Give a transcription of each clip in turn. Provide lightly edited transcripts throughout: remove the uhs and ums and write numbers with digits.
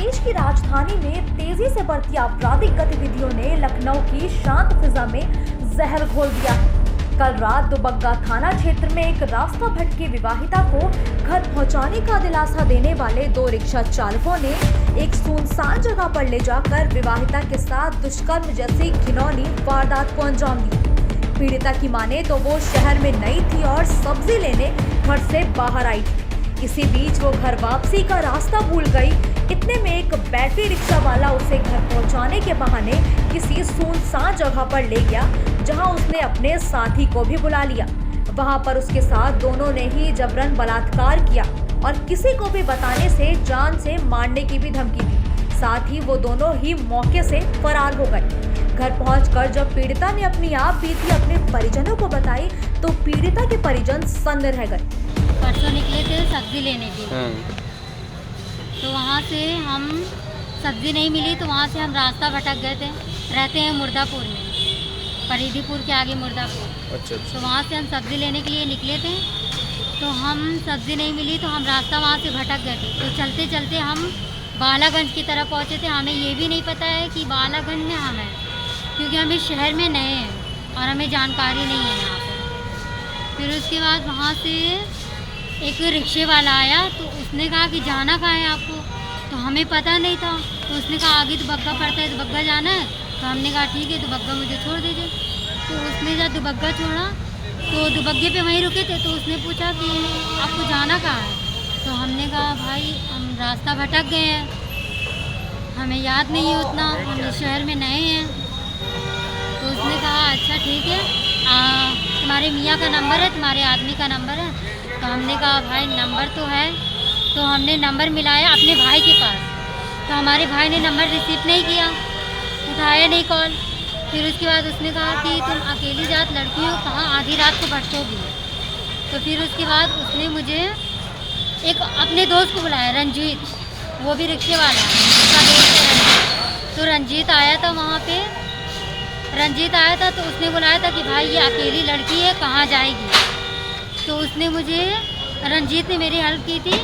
प्रदेश की राजधानी में तेजी से बढ़ती आपराधिक गतिविधियों ने लखनऊ की शांत फिजा में जहर घोल दिया है। कल रात दुबग्गा थाना क्षेत्र में एक रास्ता भटकी विवाहिता को घर पहुंचाने का दिलासा देने वाले दो रिक्शा चालकों ने एक सुनसान जगह पर ले जाकर विवाहिता के साथ दुष्कर्म जैसी घिनौनी वारदात को अंजाम दिया। पीड़िता की माने तो वो शहर में नई थी और सब्जी लेने घर से बाहर आई थी। इसी बीच वो घर वापसी का रास्ता भूल गई। इतने में एक बैटरी रिक्शा वाला उसे घर पहुंचाने के बहाने किसी सुनसान जगह पर ले गया, जहां उसने अपने साथी को भी बुला लिया। वहां पर उसके साथ दोनों ने ही जबरन बलात्कार किया और किसी को भी बताने से जान से मारने की भी धमकी दी। साथ ही वो दोनों ही मौके से फरार हो गए। घर पहुंचकर जब पीड़िता ने अपनी आप बीती अपने परिजनों को बताई तो पीड़िता के परिजन सन्न रह गए। परसों निकले थे सब्जी लेने के लिए, तो वहाँ से हम सब्जी नहीं मिली तो वहाँ से हम रास्ता भटक गए थे। रहते हैं मुर्दापुर में, परिधीपुर के आगे मुर्दापुर। अच्छा। तो वहाँ से हम सब्जी लेने के लिए निकले थे, तो हम सब्जी नहीं मिली तो हम रास्ता वहाँ से भटक गए थे। तो चलते चलते हम बालागंज की तरफ पहुँचे थे। हमें ये भी नहीं पता है कि बालागंज में हम हैं, क्योंकि हम इस शहर में नए हैं और हमें जानकारी नहीं है यहाँ पर। फिर उसके बाद वहाँ से एक रिक्शे वाला आया, तो उसने कहा कि जाना कहाँ है आपको, तो हमें पता नहीं था। तो उसने कहा आगे दुबग्गा पड़ता है, दुबग्गा जाना है। तो हमने कहा ठीक है, दुबग्गा मुझे छोड़ दीजिए। तो उसने जब दुबग्गा छोड़ा तो दुबग्गे पे वहीं रुके थे। तो उसने पूछा कि आपको जाना कहाँ है, तो हमने कहा भाई हम रास्ता भटक गए हैं, हमें याद नहीं है उतना, हम इस शहर में नए हैं। तो उसने कहा अच्छा ठीक है, तुम्हारे मियाँ का नंबर है, तुम्हारे आदमी का नंबर है। तो हमने कहा भाई नंबर तो है। तो हमने नंबर मिलाया अपने भाई के पास, तो हमारे भाई ने नंबर रिसीव नहीं किया, उठाया नहीं कॉल। फिर उसके बाद उसने कहा कि तुम अकेली जात लड़की हो, कहाँ आधी रात को भटकोगी। तो फिर उसके बाद उसने मुझे एक अपने दोस्त को बुलाया, रंजीत, वो भी रिक्शे वाला है, उसका दोस्त है। तो रंजीत आया था वहाँ पे, रंजीत आया था तो उसने बुलाया था कि भाई ये अकेली लड़की है, कहाँ जाएगी। तो उसने मुझे, रंजीत ने मेरी हेल्प की थी,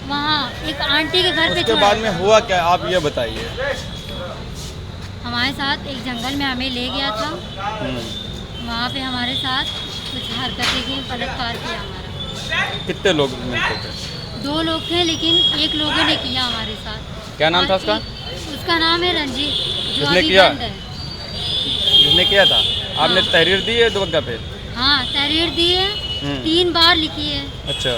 वहाँ एक आंटी के घर पे उसके बाद में हुआ क्या, आप ये बताइए। हमारे साथ एक जंगल में हमें ले गया था, वहाँ पे हमारे साथ कुछ हरकतें की, बलात्कार किया हमारा। कितने लोग मिलते थे? 2 लोग थे, लेकिन एक लोगों ने किया हमारे साथ। क्या नाम था उसका? उसका नाम है रंजीत, जो जिसने अभी किया? बंद है। जिसने किया था? आपने तहरीर दी है दुबग्गा पे? हाँ, तहरीर दी है, 3 बार लिखी है। अच्छा,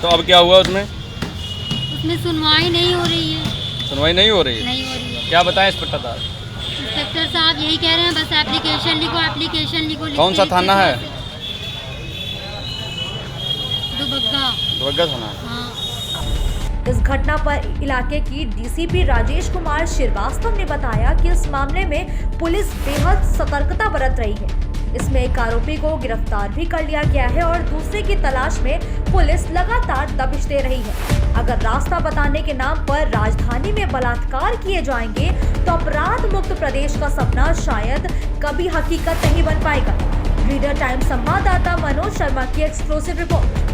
तो अब क्या हुआ उसमें? उसमें सुनवाई नहीं हो रही है। सुनवाई नहीं हो रही है? नहीं हो रही है। क्या बताएं इंस्पेक्टर साहब? इंस्पेक्टर साहब यही कह रहे हैं, बस एप्लीकेशन लिखो, एप्लीकेशन लिखो। कौन सा थाना है? दुबग्गा। दुबग्गा थाना। हाँ। इस घटना पर इलाके की डीसीपी राजेश कुमार श्रीवास्तव ने बताया कि इस मामले में पुलिस बेहद सतर्कता बरत रही है। इसमें एक आरोपी को गिरफ्तार भी कर लिया गया है और दूसरे की तलाश में पुलिस लगातार दबिश दे रही है। अगर रास्ता बताने के नाम पर राजधानी में बलात्कार किए जाएंगे तो अपराध मुक्त प्रदेश का सपना शायद कभी हकीकत नहीं बन पाएगा। रीडर टाइम संवाददाता मनोज शर्मा की एक्सक्लूसिव रिपोर्ट।